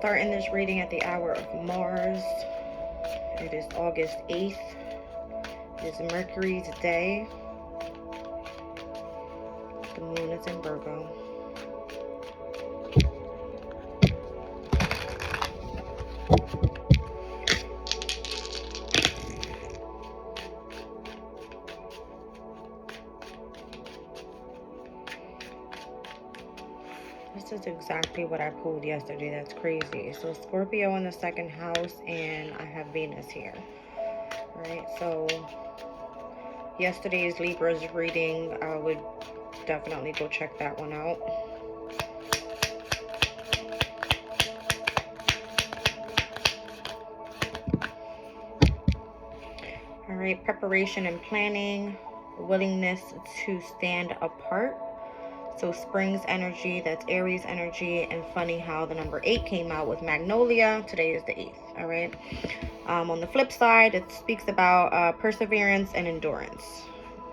Starting this reading at the hour of Mars. It is August 8th. It is Mercury's day. The moon is in Virgo. This is exactly what I pulled yesterday. That's crazy. So Scorpio in the second house, and I have Venus here. All right, so yesterday's Libra's reading, I would definitely go check that one out. All right, preparation and planning, willingness to stand apart. So Spring's energy, that's Aries energy, and funny how the number 8 came out with Magnolia. Today is the 8th, all right? On the flip side, it speaks about perseverance and endurance.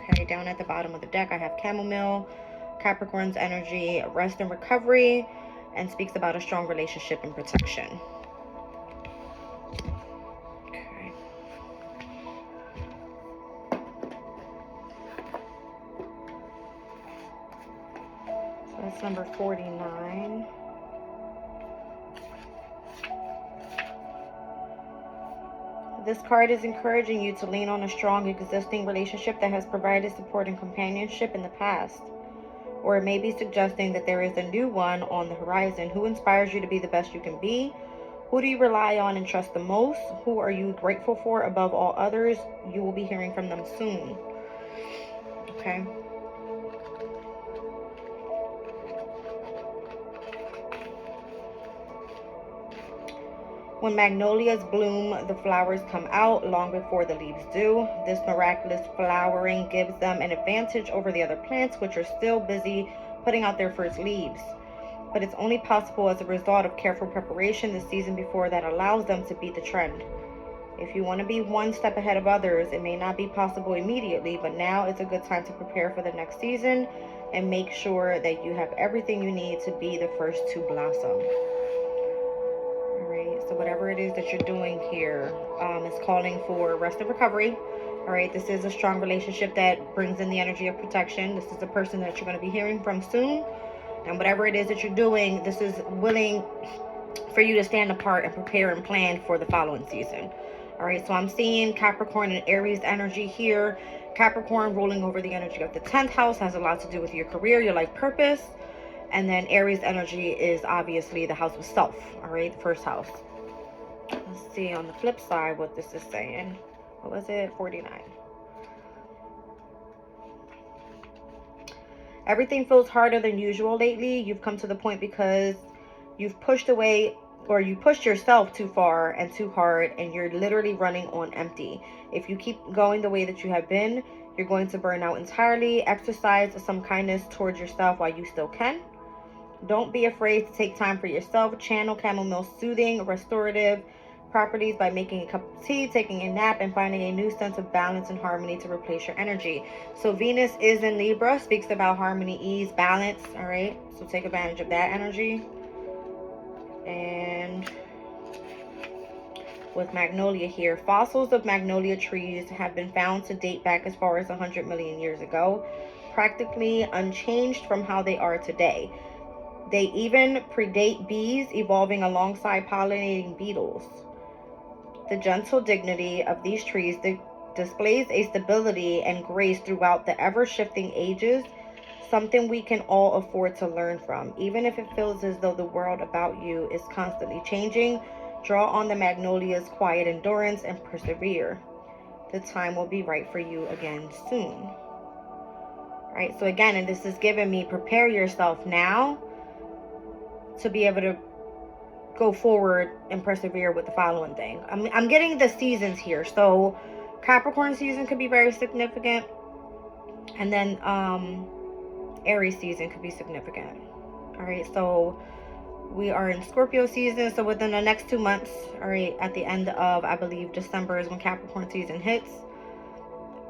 Okay, down at the bottom of the deck, I have Chamomile, Capricorn's energy, rest and recovery, and speaks about a strong relationship and protection. Okay. So that's number 49. This card is encouraging you to lean on a strong existing relationship that has provided support and companionship in the past. Or it may be suggesting that there is a new one on the horizon. Who inspires you to be the best you can be? Who do you rely on and trust the most? Who are you grateful for above all others? You will be hearing from them soon. Okay. When magnolias bloom, the flowers come out long before the leaves do. This miraculous flowering gives them an advantage over the other plants, which are still busy putting out their first leaves. But it's only possible as a result of careful preparation the season before that allows them to beat the trend. If you want to be one step ahead of others, it may not be possible immediately, but now is a good time to prepare for the next season and make sure that you have everything you need to be the first to blossom. So whatever it is that you're doing here is calling for rest and recovery. All right, this is a strong relationship that brings in the energy of protection. This is a person that you're going to be hearing from soon. And whatever it is that you're doing, this is willing for you to stand apart and prepare and plan for the following season. All right, so I'm seeing Capricorn and Aries energy here. Capricorn ruling over the energy of the 10th house has a lot to do with your career, your life purpose. And then Aries energy is obviously the house of self, all right, the first house. Let's see on the flip side what this is saying. What was it? 49. Everything feels harder than usual lately. You've come to the point because you've pushed away, or you pushed yourself too far and too hard, and you're literally running on empty. If you keep going the way that you have been, you're going to burn out entirely. Exercise some kindness towards yourself while you still can. Don't be afraid to take time for yourself. Channel chamomile soothing, restorative properties by making a cup of tea, taking a nap, and finding a new sense of balance and harmony to replace your energy. So Venus is in Libra, speaks about harmony, ease, balance. All right, so take advantage of that energy. And with Magnolia here, fossils of magnolia trees have been found to date back as far as 100 million years ago, practically unchanged from how they are today. They even predate bees, evolving alongside pollinating beetles. The gentle dignity of these trees displays a stability and grace throughout the ever-shifting ages, something we can all afford to learn from. Even if it feels as though the world about you is constantly changing, draw on the magnolia's quiet endurance and persevere. The time will be right for you again soon. All right, so again, and this is giving me prepare yourself now to be able to go forward and persevere with the following thing. I'm getting the seasons here. So Capricorn season could be very significant. And then Aries season could be significant. All right, so we are in Scorpio season. So within the next 2 months, all right, at the end of, I believe, December is when Capricorn season hits.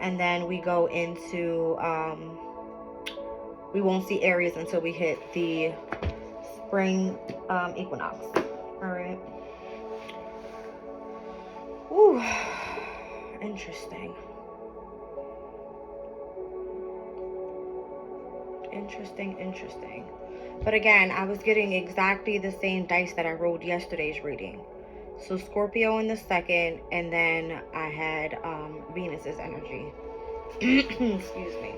And then we go into, we won't see Aries until we hit the spring equinox. All right. Ooh, interesting. Interesting. But again, I was getting exactly the same dice that I rolled yesterday's reading. So Scorpio in the second, and then I had Venus's energy. Excuse me.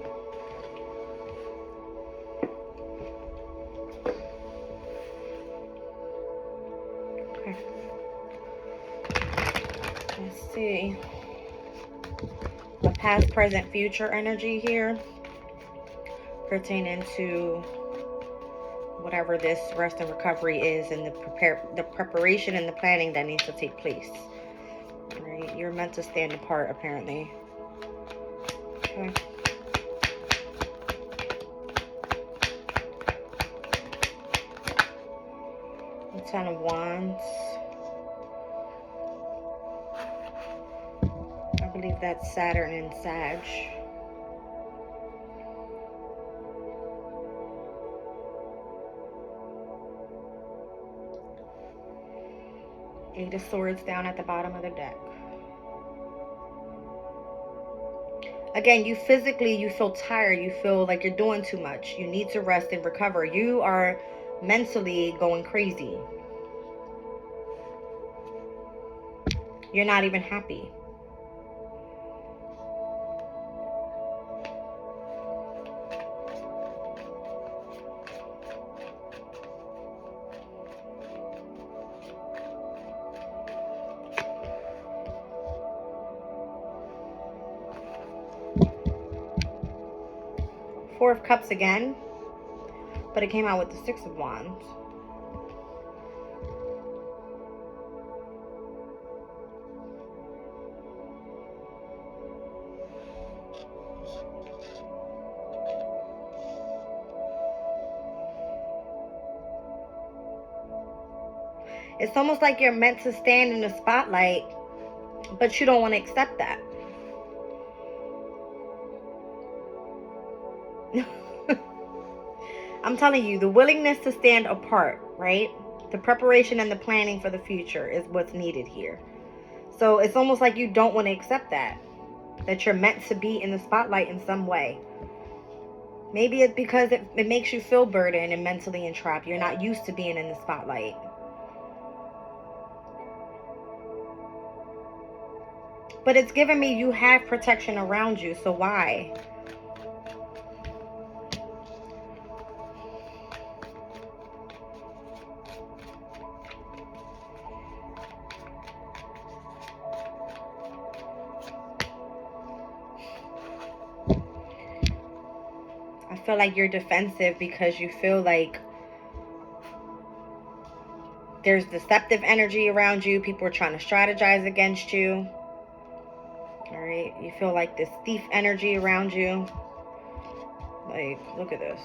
Okay. Let's see. The past, present, future energy here pertaining to whatever this rest and recovery is, and the preparation and the planning that needs to take place. Right? You're meant to stand apart, apparently. Okay. The Ten of Wands. I believe that's Saturn and Sag. Eight of Swords down at the bottom of the deck. Again, you feel tired. You feel like you're doing too much. You need to rest and recover. You are mentally going crazy. You're not even happy. Four of Cups again, but it came out with the Six of Wands. It's almost like you're meant to stand in the spotlight, but you don't want to accept that. I'm telling you, the willingness to stand apart, right? The preparation and the planning for the future is what's needed here. So it's almost like you don't want to accept that you're meant to be in the spotlight in some way. Maybe it's because it makes you feel burdened and mentally entrapped. You're not used to being in the spotlight. But it's giving me you have protection around you, so why? I feel like you're defensive because you feel like there's deceptive energy around you. People are trying to strategize against you. All right. You feel like this thief energy around you. Like, look at this.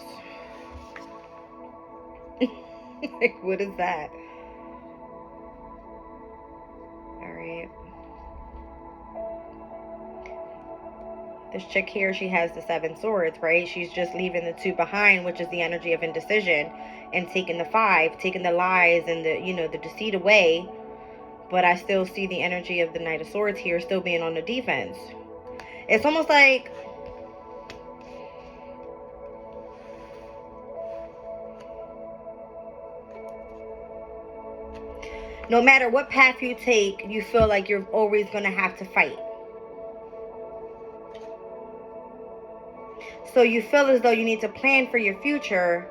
Like, what is that? All right. This chick here, she has the Seven Swords, right? She's just leaving the two behind, which is the energy of indecision, and taking the five, taking the lies and the deceit away. But I still see the energy of the Knight of Swords here still being on the defense. It's almost like no matter what path you take, you feel like you're always going to have to fight. So you feel as though you need to plan for your future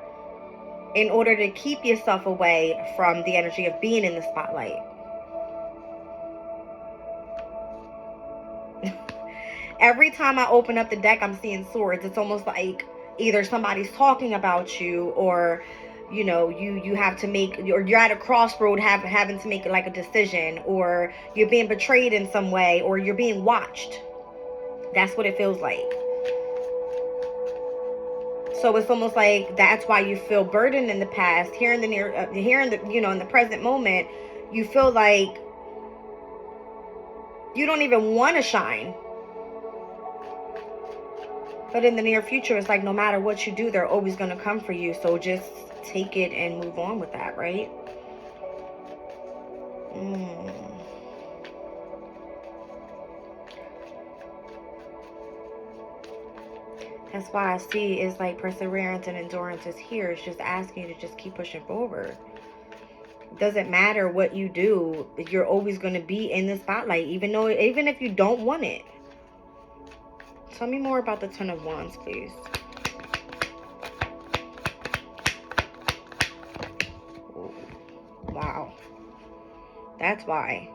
in order to keep yourself away from the energy of being in the spotlight. Every time I open up the deck, I'm seeing swords. It's almost like either somebody's talking about you, or you have to make, or you're at a crossroad having to make like a decision, or you're being betrayed in some way, or you're being watched. That's what it feels like. So it's almost like that's why you feel burdened in the past. Here in the in the present moment, you feel like you don't even want to shine. But in the near future, it's like no matter what you do, they're always going to come for you. So just take it and move on with that, right? That's why I see is like perseverance and endurance is here. It's just asking you to just keep pushing forward. It doesn't matter what you do, you're always going to be in the spotlight, even if you don't want it. Tell me more about the Ten of Wands, please. Wow. That's why.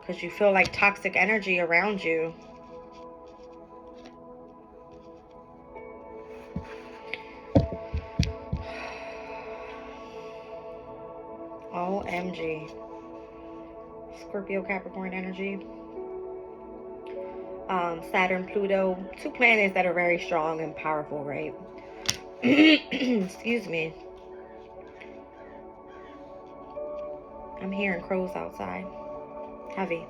Because you feel like toxic energy around you. OMG. Scorpio, Capricorn energy. Saturn, Pluto. Two planets that are very strong and powerful, right? Excuse me. I'm hearing crows outside. Heavy.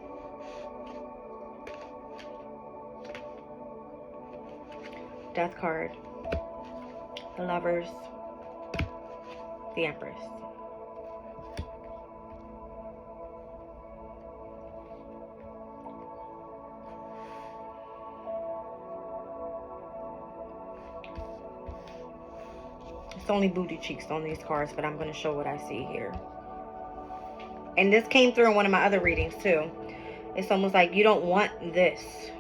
Death card. The Lovers. The Empress. It's only booty cheeks on these cards, but I'm going to show what I see here. And this came through in one of my other readings too. It's almost like you don't want this.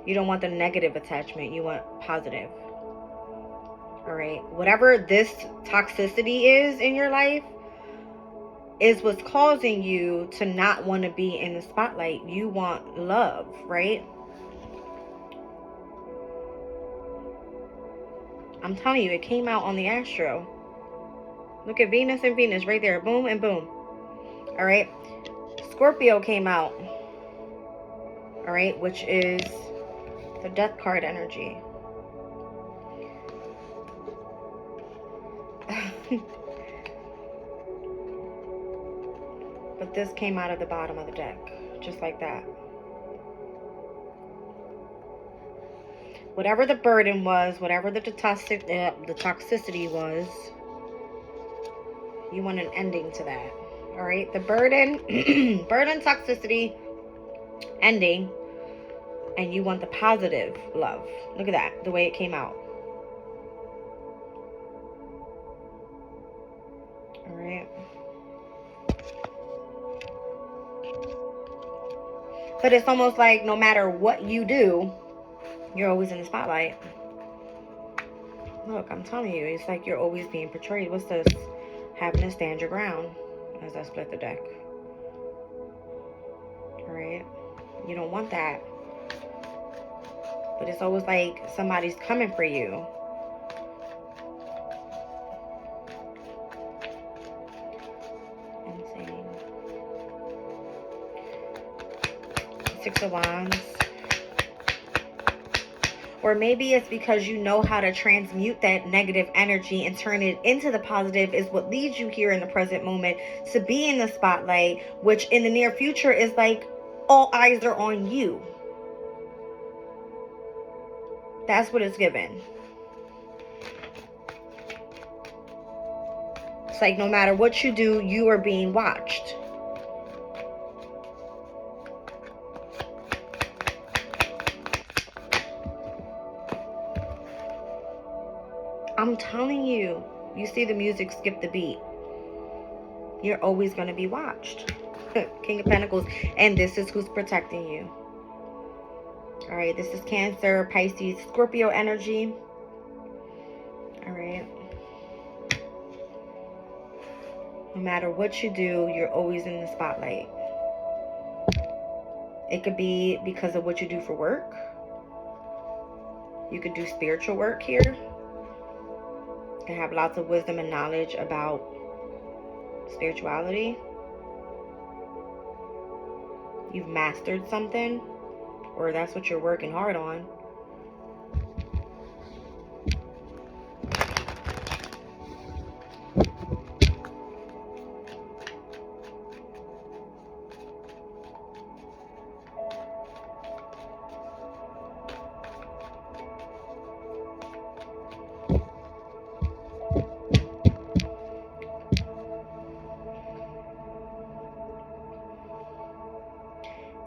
You don't want the negative attachment. You want positive. All right. Whatever this toxicity is in your life is what's causing you to not want to be in the spotlight. You want love, right? I'm telling you, it came out on the astro. Look at Venus and Venus right there. Boom and boom. All right. Scorpio came out. All right. Which is the Death card energy. But this came out of the bottom of the deck. Just like that. Whatever the burden was, whatever the toxicity was, you want an ending to that. All right, the burden, burden, toxicity, ending, and you want the positive love. Look at that, the way it came out. All right. But it's almost like no matter what you do, you're always in the spotlight. Look, I'm telling you, it's like you're always being portrayed. What's this? Having to stand your ground. As I split the deck. Alright? You don't want that. But it's always like somebody's coming for you. Insane. Six of Wands. Or maybe it's because you know how to transmute that negative energy and turn it into the positive is what leads you here in the present moment to be in the spotlight, which in the near future is like all eyes are on you. That's what it's given. It's like no matter what you do, you are being watched. I'm telling you, you see the music skip the beat. You're always going to be watched. King of Pentacles. And this is who's protecting you. All right, this is Cancer, Pisces, Scorpio energy. All right. No matter what you do, you're always in the spotlight. It could be because of what you do for work. You could do spiritual work here. You have lots of wisdom and knowledge about spirituality. You've mastered something, or that's what you're working hard on.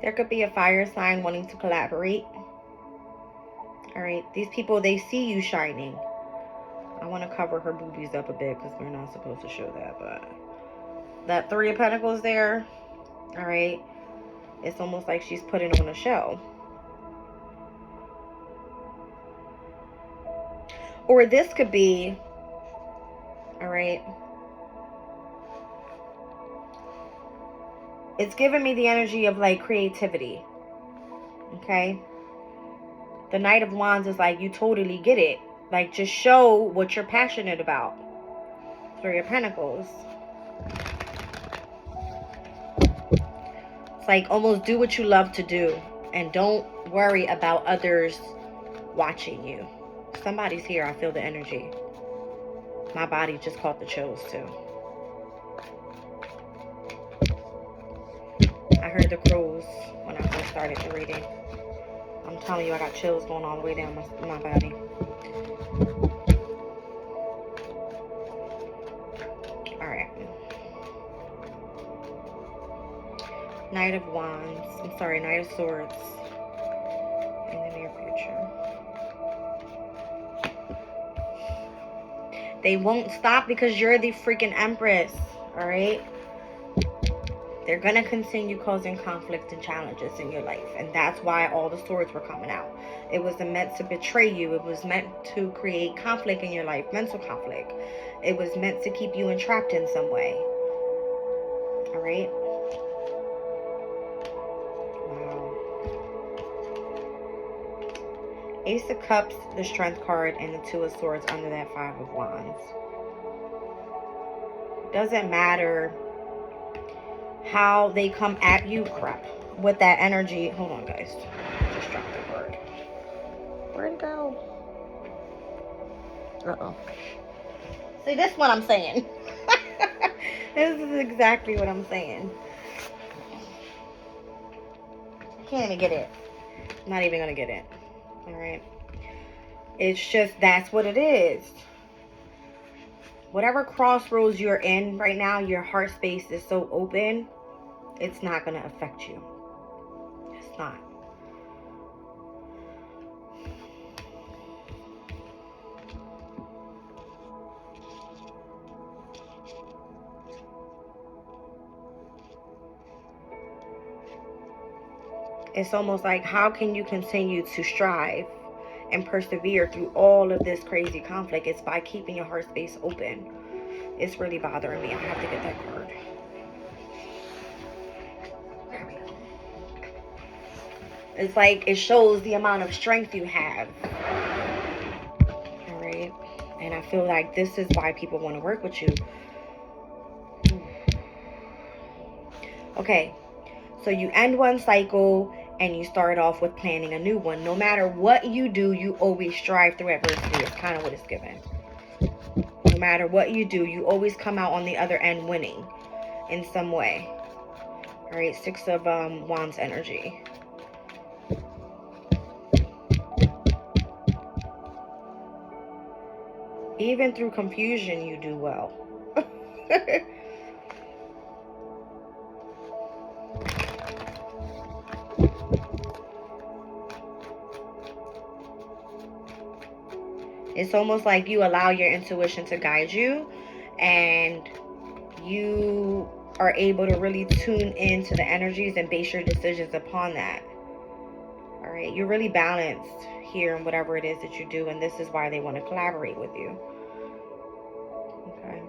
There could be a fire sign wanting to collaborate. All right. These people, they see you shining. I want to cover her boobies up a bit because we're not supposed to show that. But that Three of Pentacles there, all right, it's almost like she's putting on a show. Or this could be, all right, it's giving me the energy of like creativity. Okay. The Knight of Wands is like, you totally get it. Like, just show what you're passionate about. Three of Pentacles. It's like, almost do what you love to do. And don't worry about others watching you. Somebody's here. I feel the energy. My body just caught the chills too. I heard the crows when I first started the reading. I'm telling you, I got chills going all the way down my body. Alright. Knight of Wands. I'm sorry, Knight of Swords. In the near future. They won't stop because you're the freaking Empress. Alright? They're going to continue causing conflict and challenges in your life. And that's why all the swords were coming out. It wasn't meant to betray you. It was meant to create conflict in your life. Mental conflict. It was meant to keep you entrapped in some way. Alright? Wow. Ace of Cups, the Strength card, and the Two of Swords under that Five of Wands. Doesn't matter how they come at you. Crap. With that energy. Hold on, guys. Just dropped the word. Where'd it go? Uh-oh. See, this is what I'm saying. This is exactly what I'm saying. I can't even get it. I'm not even gonna get it. Alright. It's just, that's what it is. Whatever crossroads you're in right now, your heart space is so open, it's not going to affect you. It's not. It's almost like, how can you continue to strive and persevere through all of this crazy conflict? It's by keeping your heart space open. It's really bothering me. I have to get that card. It's like, it shows the amount of strength you have. All right. And I feel like this is why people want to work with you. Okay. So you end one cycle and you start off with planning a new one. No matter what you do, you always strive through adversity. It's kind of what it's given. No matter what you do, you always come out on the other end winning in some way. All right, Six of Wands energy. Even through confusion, you do well. It's almost like you allow your intuition to guide you, and you are able to really tune into the energies and base your decisions upon that. All right, you're really balanced here in whatever it is that you do, and this is why they want to collaborate with you. Okay.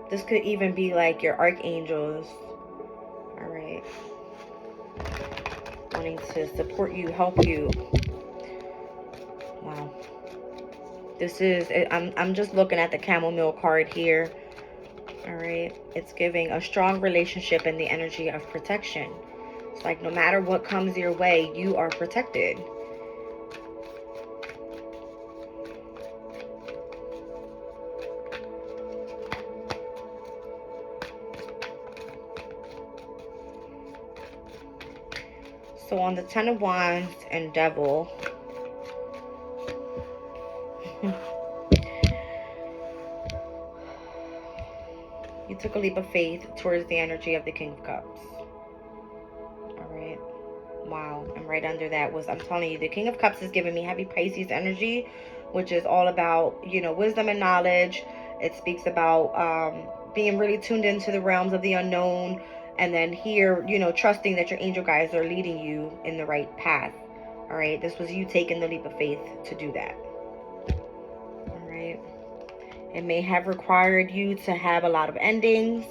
This could even be like your archangels. All right. Wanting to support you, help you. Wow. This is, I'm just looking at the chamomile card here. All right. It's giving a strong relationship and the energy of protection. It's like no matter what comes your way, you are protected. So on the Ten of Wands and Devil, You took a leap of faith towards the energy of the King of Cups. All right. Wow. And right under that was, I'm telling you, the King of Cups is giving me heavy Pisces energy, which is all about, you know, wisdom and knowledge. It speaks about being really tuned into the realms of the unknown. And then here, you know, trusting that your angel guides are leading you in the right path. All right. This was you taking the leap of faith to do that. All right. It may have required you to have a lot of endings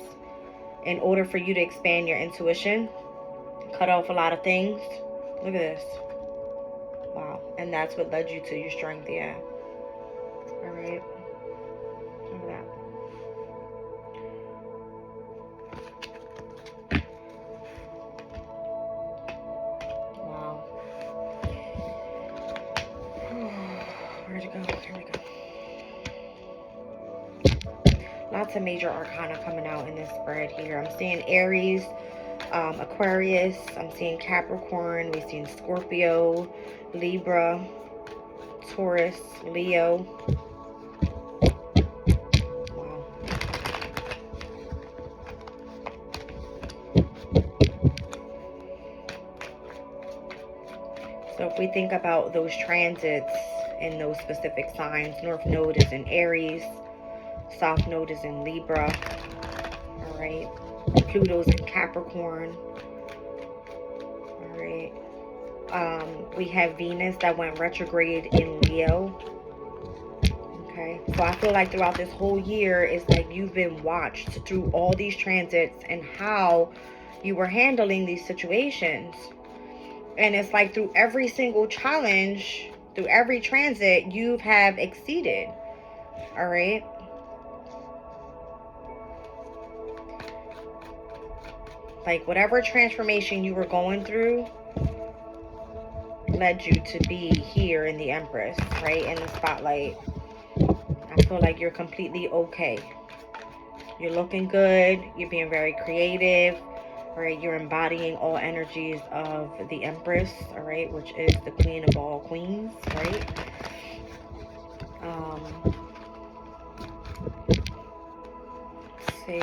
in order for you to expand your intuition. Cut off a lot of things. Look at this. Wow. And that's what led you to your strength. Yeah. All right. Look at that. Wow. Where'd it go? Here we go. Lots of major arcana coming out in this spread here. I'm seeing Aries, Aquarius. I'm seeing Capricorn. We're seeing Scorpio, Libra, Taurus, Leo. Wow. So if we think about those transits in those specific signs, North Node is in Aries, South Node is in Libra, all right? Pluto's in Capricorn, all right? We have Venus that went retrograde in Leo, okay? So I feel like throughout this whole year, it's like you've been watched through all these transits and how you were handling these situations. And it's like through every single challenge, through every transit, you have exceeded, all right? Like whatever transformation you were going through led you to be here in the Empress, right? In the spotlight. I feel like you're completely okay. You're looking good. You're being very creative, right? You're embodying all energies of the Empress, all right? Which is the Queen of all queens, right? Let's see.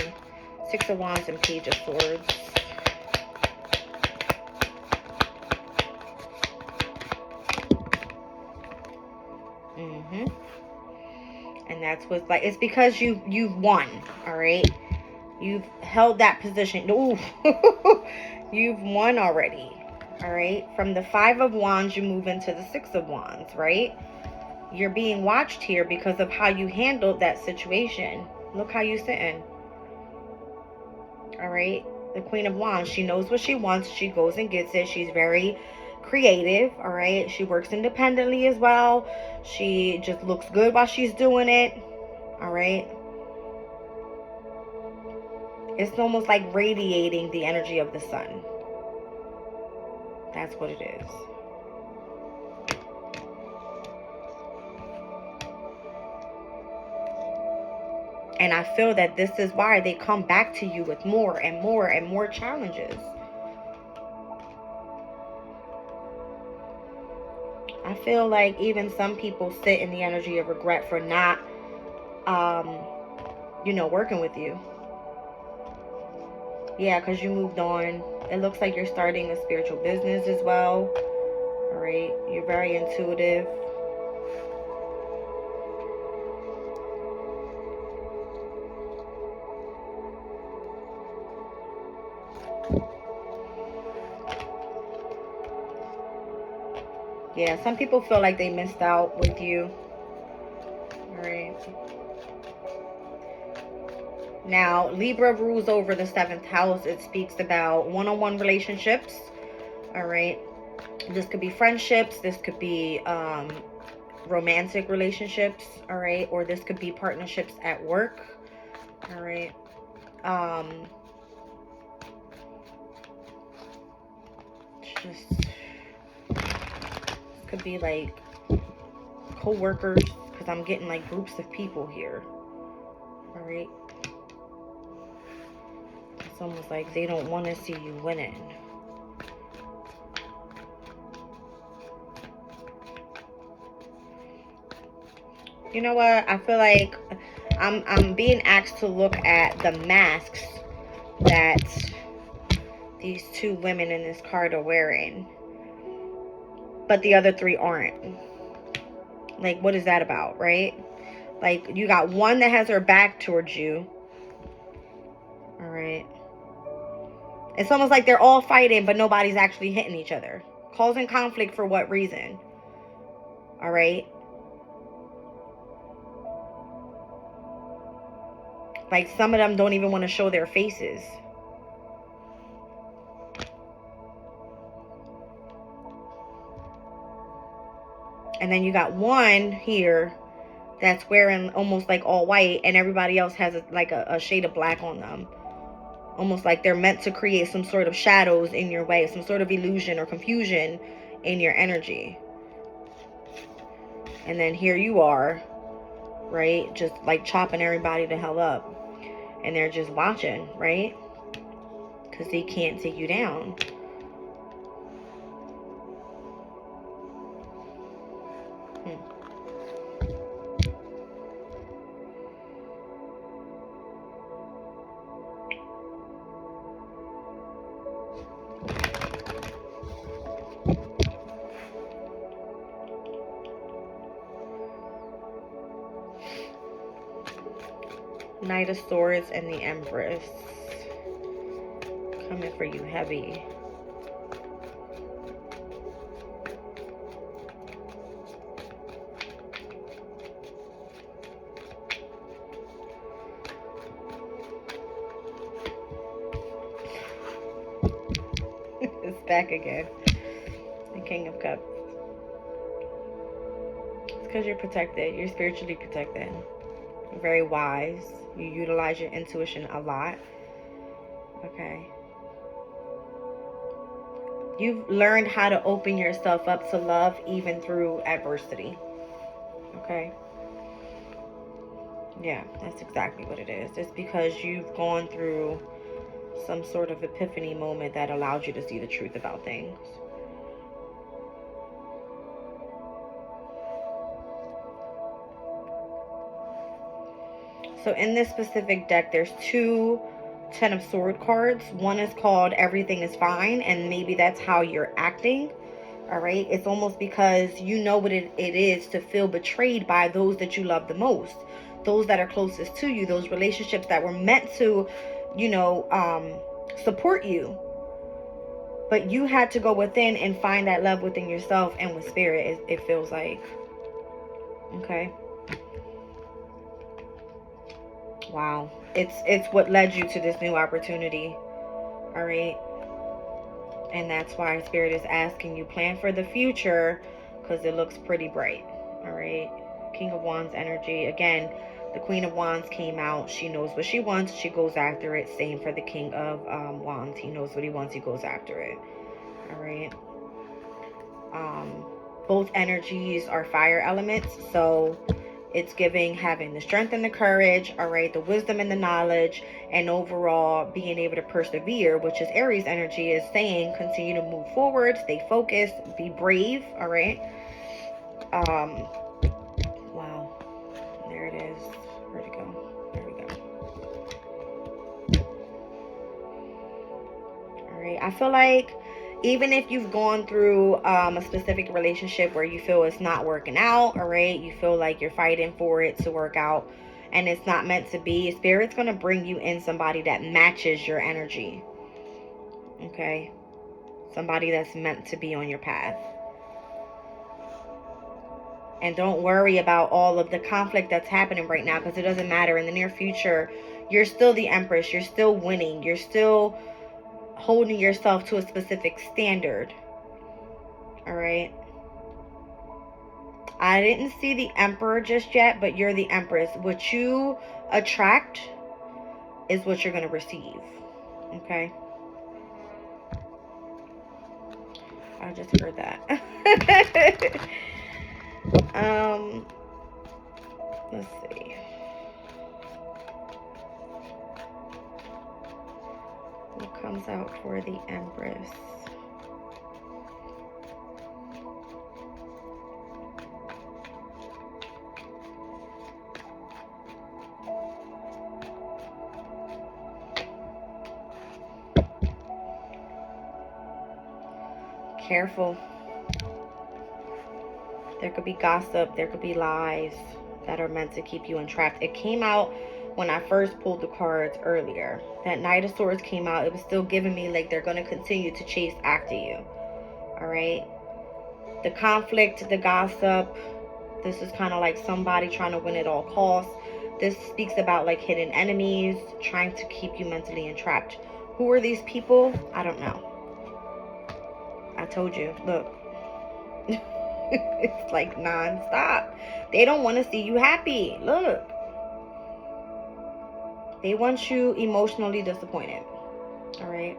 Six of Wands and Page of Swords. And that's what's like, it's because you've won, all right? You've held that position. Ooh. You've won already, all right? From the Five of Wands, you move into the Six of Wands, right? You're being watched here because of how you handled that situation. Look how you sitting, all right? The Queen of Wands, she knows what she wants. She goes and gets it. She's very creative, all right? She works independently as well. She just looks good while she's doing it, all right? It's almost like radiating the energy of the sun. That's what it is. And I feel that this is why they come back to you with more and more and more challenges. I feel like even some people sit in the energy of regret for not, working with you. Yeah, because you moved on. It looks like you're starting a spiritual business as well. All right. You're very intuitive. Yeah, some people feel like they missed out with you. All right. Now, Libra rules over the 7th house. It speaks about one-on-one relationships. All right. This could be friendships. This could be romantic relationships. All right. Or this could be partnerships at work. All right. Could be like co-workers, because I'm getting like groups of people here. All right. It's almost like they don't want to see you winning. You know what? I feel like I'm being asked to look at the masks that these two women in this card are wearing, but the other three aren't. Like, what is that about, right? Like, you got one that has her back towards you. All right. It's almost like they're all fighting, but nobody's actually hitting each other. Causing conflict for what reason? All right. Like, some of them don't even want to show their faces. And then you got one here that's wearing almost like all white, and everybody else has a shade of black on them. Almost like they're meant to create some sort of shadows in your way, some sort of illusion or confusion in your energy. And then here you are, right? Just like chopping everybody the hell up. And they're just watching, right? Because they can't take you down. Knight of Swords and the Empress. Coming for you heavy. It's back again. The King of Cups. It's because you're protected. You're spiritually protected. You're very wise. You utilize your intuition a lot. Okay. You've learned how to open yourself up to love even through adversity. Okay. Yeah, that's exactly what it is. It's because you've gone through some sort of epiphany moment that allowed you to see the truth about things. So in this specific deck, there's two Ten of Swords cards. One is called Everything is Fine, and maybe that's how you're acting. All right. It's almost because you know what it is to feel betrayed by those that you love the most, those that are closest to you, those relationships that were meant to, support you. But you had to go within and find that love within yourself and with spirit, it feels like. Okay. Wow. It's what led you to this new opportunity. All right. And that's why Spirit is asking you, plan for the future, because it looks pretty bright. All right. King of Wands energy. Again, the Queen of Wands came out. She knows what she wants. She goes after it. Same for the King of Wands. He knows what he wants. He goes after it. All right. Both energies are fire elements. So it's giving having the strength and the courage, all right, the wisdom and the knowledge, and overall being able to persevere, which is Aries energy, is saying continue to move forward, stay focused, be brave, all right. Wow, there it is. Where'd it go? There we go. All right, I feel like even if you've gone through a specific relationship where you feel it's not working out, all right, you feel like you're fighting for it to work out and it's not meant to be, Spirit's going to bring you in somebody that matches your energy. Okay. Somebody that's meant to be on your path. And don't worry about all of the conflict that's happening right now, because it doesn't matter. In the near future, you're still the Empress. You're still winning. You're still holding yourself to a specific standard. All right. I didn't see the Emperor just yet, but you're the Empress. What you attract is what you're going to receive. Okay. I just heard that. Let's see. What comes out for the Empress? careful. There could be gossip. There could be lies that are meant to keep you entrapped. It came out when I first pulled the cards earlier. That Knight of Swords came out. It was still giving me like they're going to continue to chase after you. All right. The conflict, the gossip. This is kind of like somebody trying to win at all costs. This speaks about like hidden enemies trying to keep you mentally entrapped. Who are these people? I don't know. I told you. Look. It's like non-stop. They don't want to see you happy. Look. They want you emotionally disappointed. All right.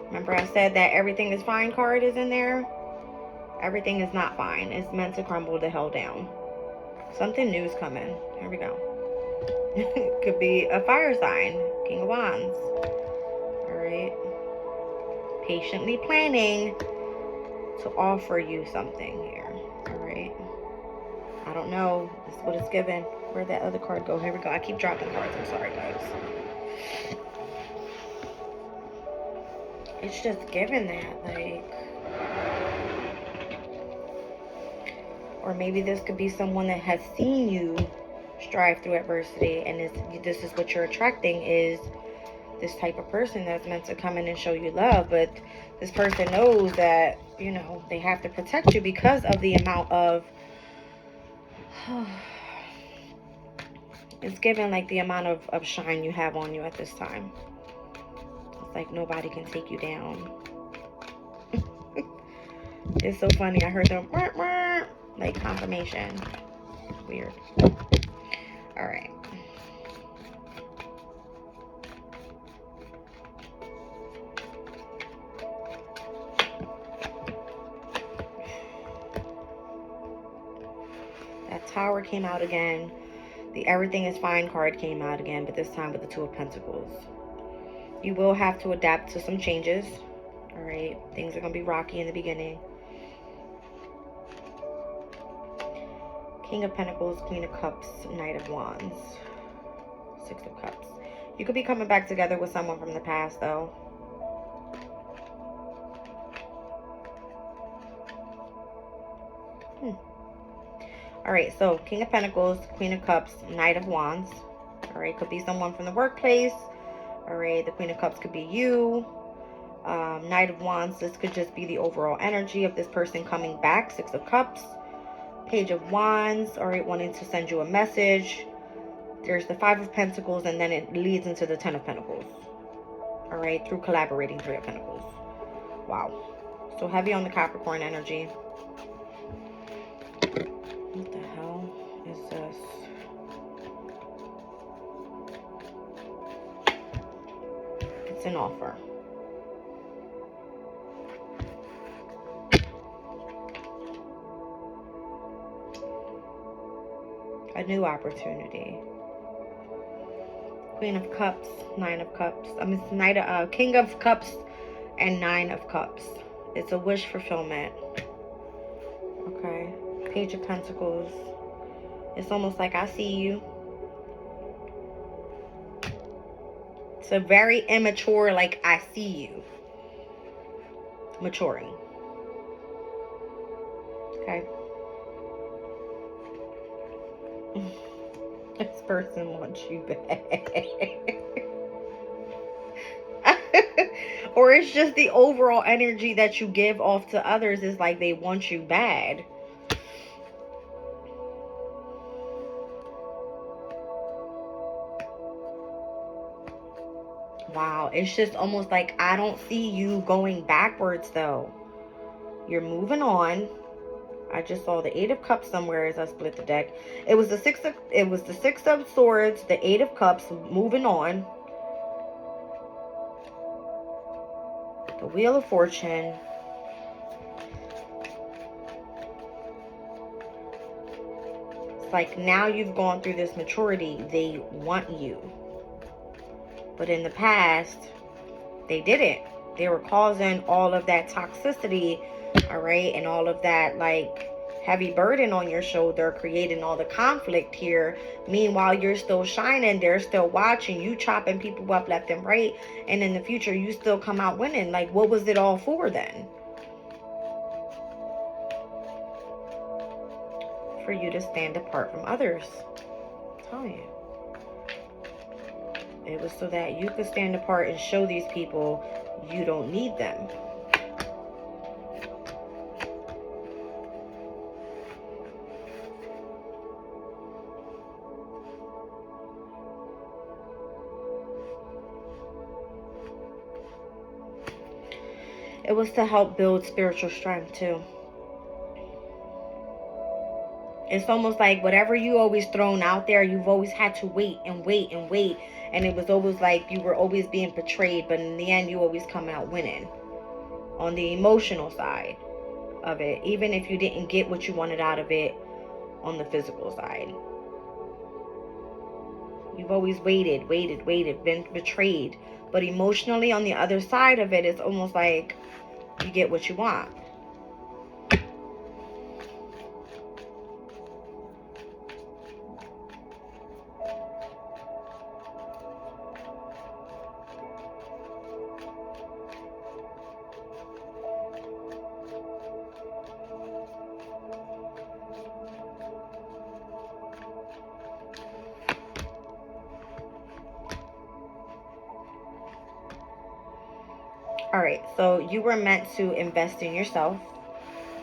Remember I said that everything is fine card is in there? Everything is not fine. It's meant to crumble the hell down. Something new is coming. Here we go. Could be a fire sign. King of Wands. All right. Patiently planning to offer you something here. All right. I don't know. This is what it's given. Where'd that other card go? Here we go. I keep dropping cards. I'm sorry, guys. It's just given that, like... Or maybe this could be someone that has seen you strive through adversity, and this is what you're attracting, is this type of person that's meant to come in and show you love. But this person knows that, you know, they have to protect you because of the amount of... It's given like the amount of shine you have on you at this time. It's like nobody can take you down. It's so funny. I heard them like confirmation. Weird. All right. That Tower came out again. The Everything is Fine card came out again, but this time with the Two of Pentacles. You will have to adapt to some changes. All right. Things are going to be rocky in the beginning. King of Pentacles, Queen of Cups, Knight of Wands, Six of Cups. You could be coming back together with someone from the past, though. All right, so King of Pentacles, Queen of Cups, Knight of Wands. All right, could be someone from the workplace. All right, the Queen of Cups could be you. Knight of Wands, this could just be the overall energy of this person coming back. Six of Cups. Page of Wands, all right, wanting to send you a message. There's the Five of Pentacles, and then it leads into the Ten of Pentacles. All right, through collaborating, Three of Pentacles. Wow. So heavy on the Capricorn energy. What the hell is this? It's an offer. A new opportunity. Queen of Cups, Nine of Cups. I mean, King of Cups and Nine of Cups. It's a wish fulfillment. Okay. Page of Pentacles. It's almost like I see you. It's a very immature, like I see you. Maturing. Okay. This person wants you back. Or it's just the overall energy that you give off to others is like they want you bad. Wow, it's just almost like I don't see you going backwards though. You're moving on. I just saw the Eight of Cups somewhere as I split the deck. It was the Six of Swords, the Eight of Cups, moving on. The Wheel of Fortune. It's like now you've gone through this maturity. They want you. But in the past, they didn't. They were causing all of that toxicity, all right, and all of that, like, heavy burden on your shoulder, creating all the conflict here. Meanwhile, you're still shining, they're still watching you, chopping people up left and right, and in the future you still come out winning. Like, what was it all for then? For you to stand apart from others. I'm telling you. It was so that you could stand apart and show these people you don't need them. It was to help build spiritual strength too. It's almost like whatever you always thrown out there, you've always had to wait and wait and wait. And it was always like you were always being betrayed, but in the end you always come out winning. On the emotional side of it, even if you didn't get what you wanted out of it on the physical side. You've always waited, been betrayed. But emotionally, on the other side of it, it's almost like you get what you want. All right, so you were meant to invest in yourself.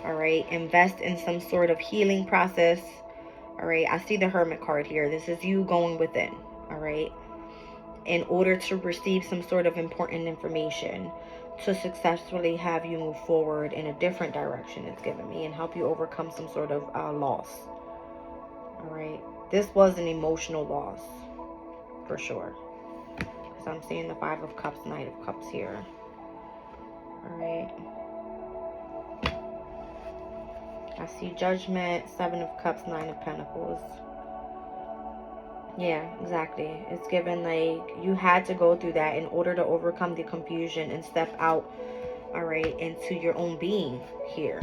All right, invest in some sort of healing process. All right, I see the Hermit card here. This is you going within. All right, in order to receive some sort of important information to successfully have you move forward in a different direction, it's given me, and help you overcome some sort of loss. All right, this was an emotional loss for sure, because I'm seeing the Five of Cups, Knight of Cups here. All right, I see Judgment, Seven of Cups, Nine of Pentacles. Yeah, exactly. It's given like you had to go through that in order to overcome the confusion and step out, all right, into your own being here.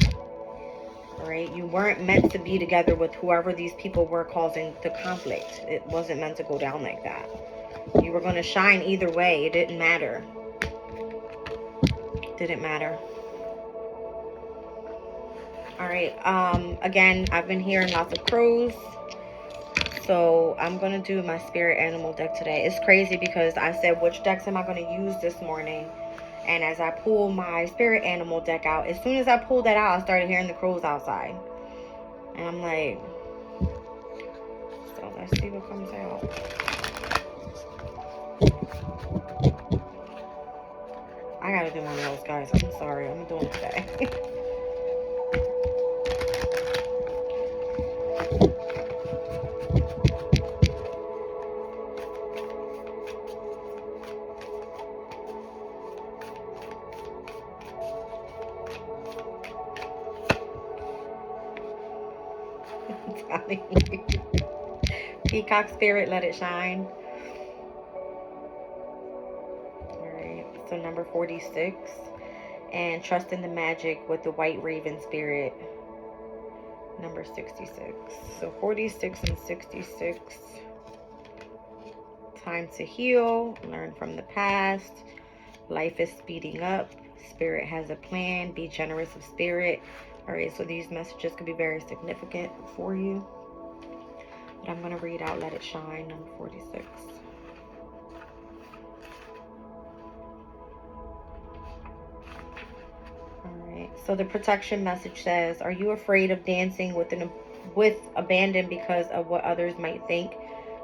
All right, you weren't meant to be together with whoever these people were causing the conflict. It wasn't meant to go down like that. You were going to shine either way. It didn't matter. Didn't matter. All right, again, I've been hearing lots of crows. So I'm going to do my spirit animal deck today. It's crazy because I said, which decks am I going to use this morning? And as I pull my spirit animal deck out, as soon as I pulled that out, I started hearing the crows outside. And I'm like, so let's see what comes out. I got to do my nails, guys. I'm sorry. I'm doing it today. Peacock spirit, let it shine. Alright, so number 46. And trust in the magic with the white raven spirit. Number 66. So 46 and 66. Time to heal. Learn from the past. Life is speeding up. Spirit has a plan. Be generous of spirit. Alright, so these messages could be very significant for you. But I'm going to read out Let It Shine, number 46. Alright, so the protection message says, are you afraid of dancing with abandon because of what others might think?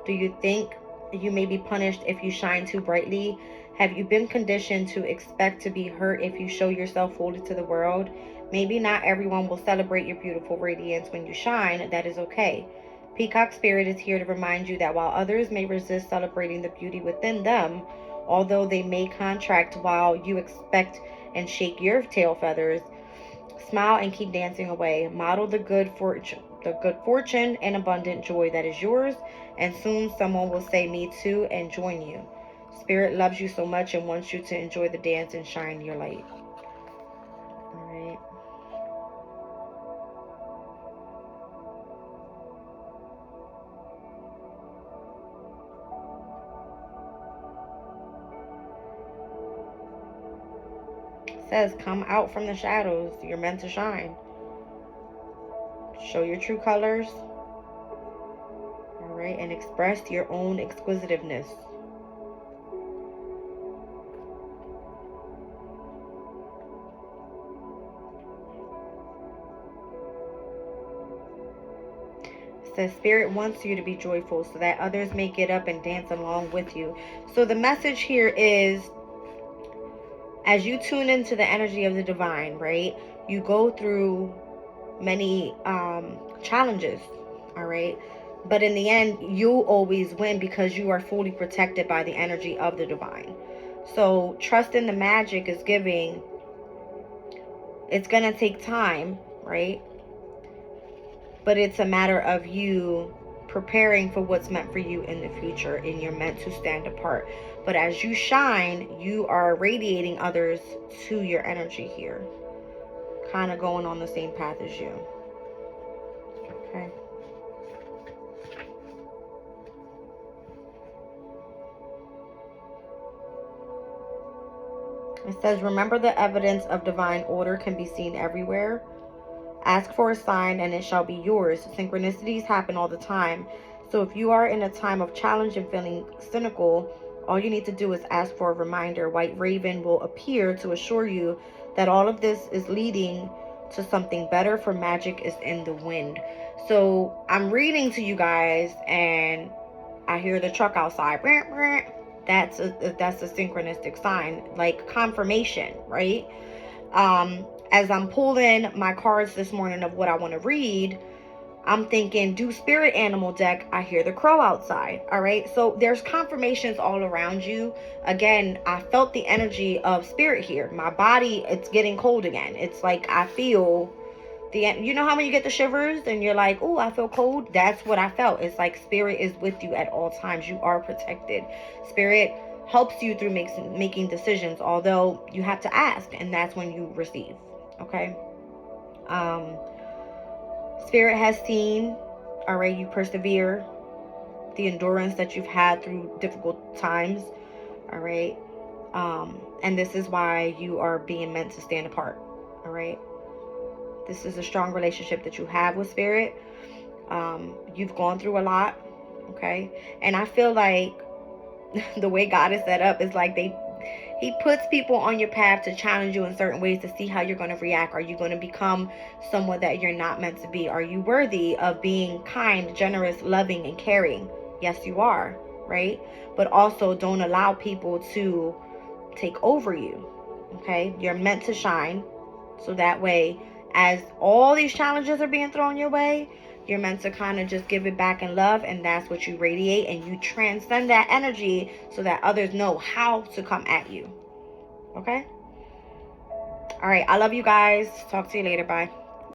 Do you think you may be punished if you shine too brightly? Have you been conditioned to expect to be hurt if you show yourself fully to the world? Maybe not everyone will celebrate your beautiful radiance when you shine. That is okay. Peacock Spirit is here to remind you that while others may resist celebrating the beauty within them, although they may contract while you expect and shake your tail feathers, smile and keep dancing away. Model the good fortune and abundant joy that is yours, and soon someone will say me too and join you. Spirit loves you so much and wants you to enjoy the dance and shine your light. All right. says, come out from the shadows. You're meant to shine. Show your true colors. All right, and express your own exquisitiveness. It says, Spirit wants you to be joyful so that others may get up and dance along with you. So the message here is, as you tune into the energy of the divine, right, you go through many challenges, all right, but in the end you always win because you are fully protected by the energy of the divine. So trust in the magic is giving. It's gonna take time, right, but it's a matter of you preparing for what's meant for you in the future, and you're meant to stand apart. But as you shine, you are radiating others to your energy here, kind of going on the same path as you. Okay. It says, remember the evidence of divine order can be seen everywhere. Ask for a sign and it shall be yours. Synchronicities happen all the time. So if you are in a time of challenge and feeling cynical, all you need to do is ask for a reminder. White Raven will appear to assure you that all of this is leading to something better, for magic is in the wind. So I'm reading to you guys and I hear the truck outside. That's a synchronistic sign, like confirmation, right? As I'm pulling my cards this morning of what I want to read, I'm thinking, do spirit animal deck. I hear the crow outside. All right. So there's confirmations all around you. Again, I felt the energy of spirit here. My body, it's getting cold again. It's like I feel you know how when you get the shivers and you're like, oh, I feel cold? That's what I felt. It's like spirit is with you at all times. You are protected. Spirit helps you through making decisions, although you have to ask, and that's when you receive. Okay. Spirit has seen, all right, you persevere, the endurance that you've had through difficult times, all right. And this is why you are being meant to stand apart, all right. This is a strong relationship that you have with spirit. You've gone through a lot, okay? And I feel like the way God is set up is like he puts people on your path to challenge you in certain ways to see how you're going to react. Are you going to become someone that you're not meant to be? Are you worthy of being kind, generous, loving, and caring? Yes, you are, right? But also don't allow people to take over you, okay? You're meant to shine, so that way, as all these challenges are being thrown your way, you're meant to kind of just give it back in love, and that's what you radiate, and you transcend that energy so that others know how to come at you. Okay? All right. I love you guys. Talk to you later. Bye.